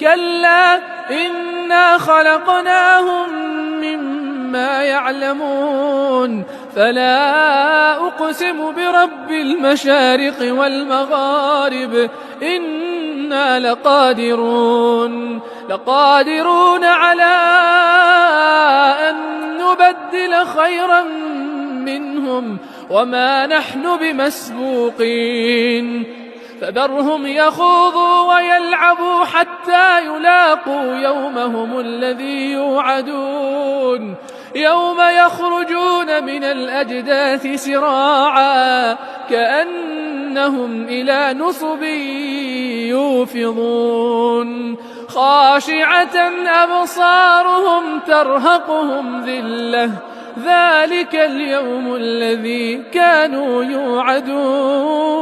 كلا إنا خلقناهم مما يعلمون فلا أقسم برب المشارق والمغارب إنا لقادرون على أن نبدل خيرا منهم وما نحن بمسبوقين فذرهم يخوضوا ويلعبوا حتى يلاقوا يومهم الذي يوعدون يوم يخرجون من الأجداث سراعا كأنهم إلى نصب يوفضون خاشعة أبصارهم ترهقهم ذلة ذلك اليوم الذي كانوا يوعدون.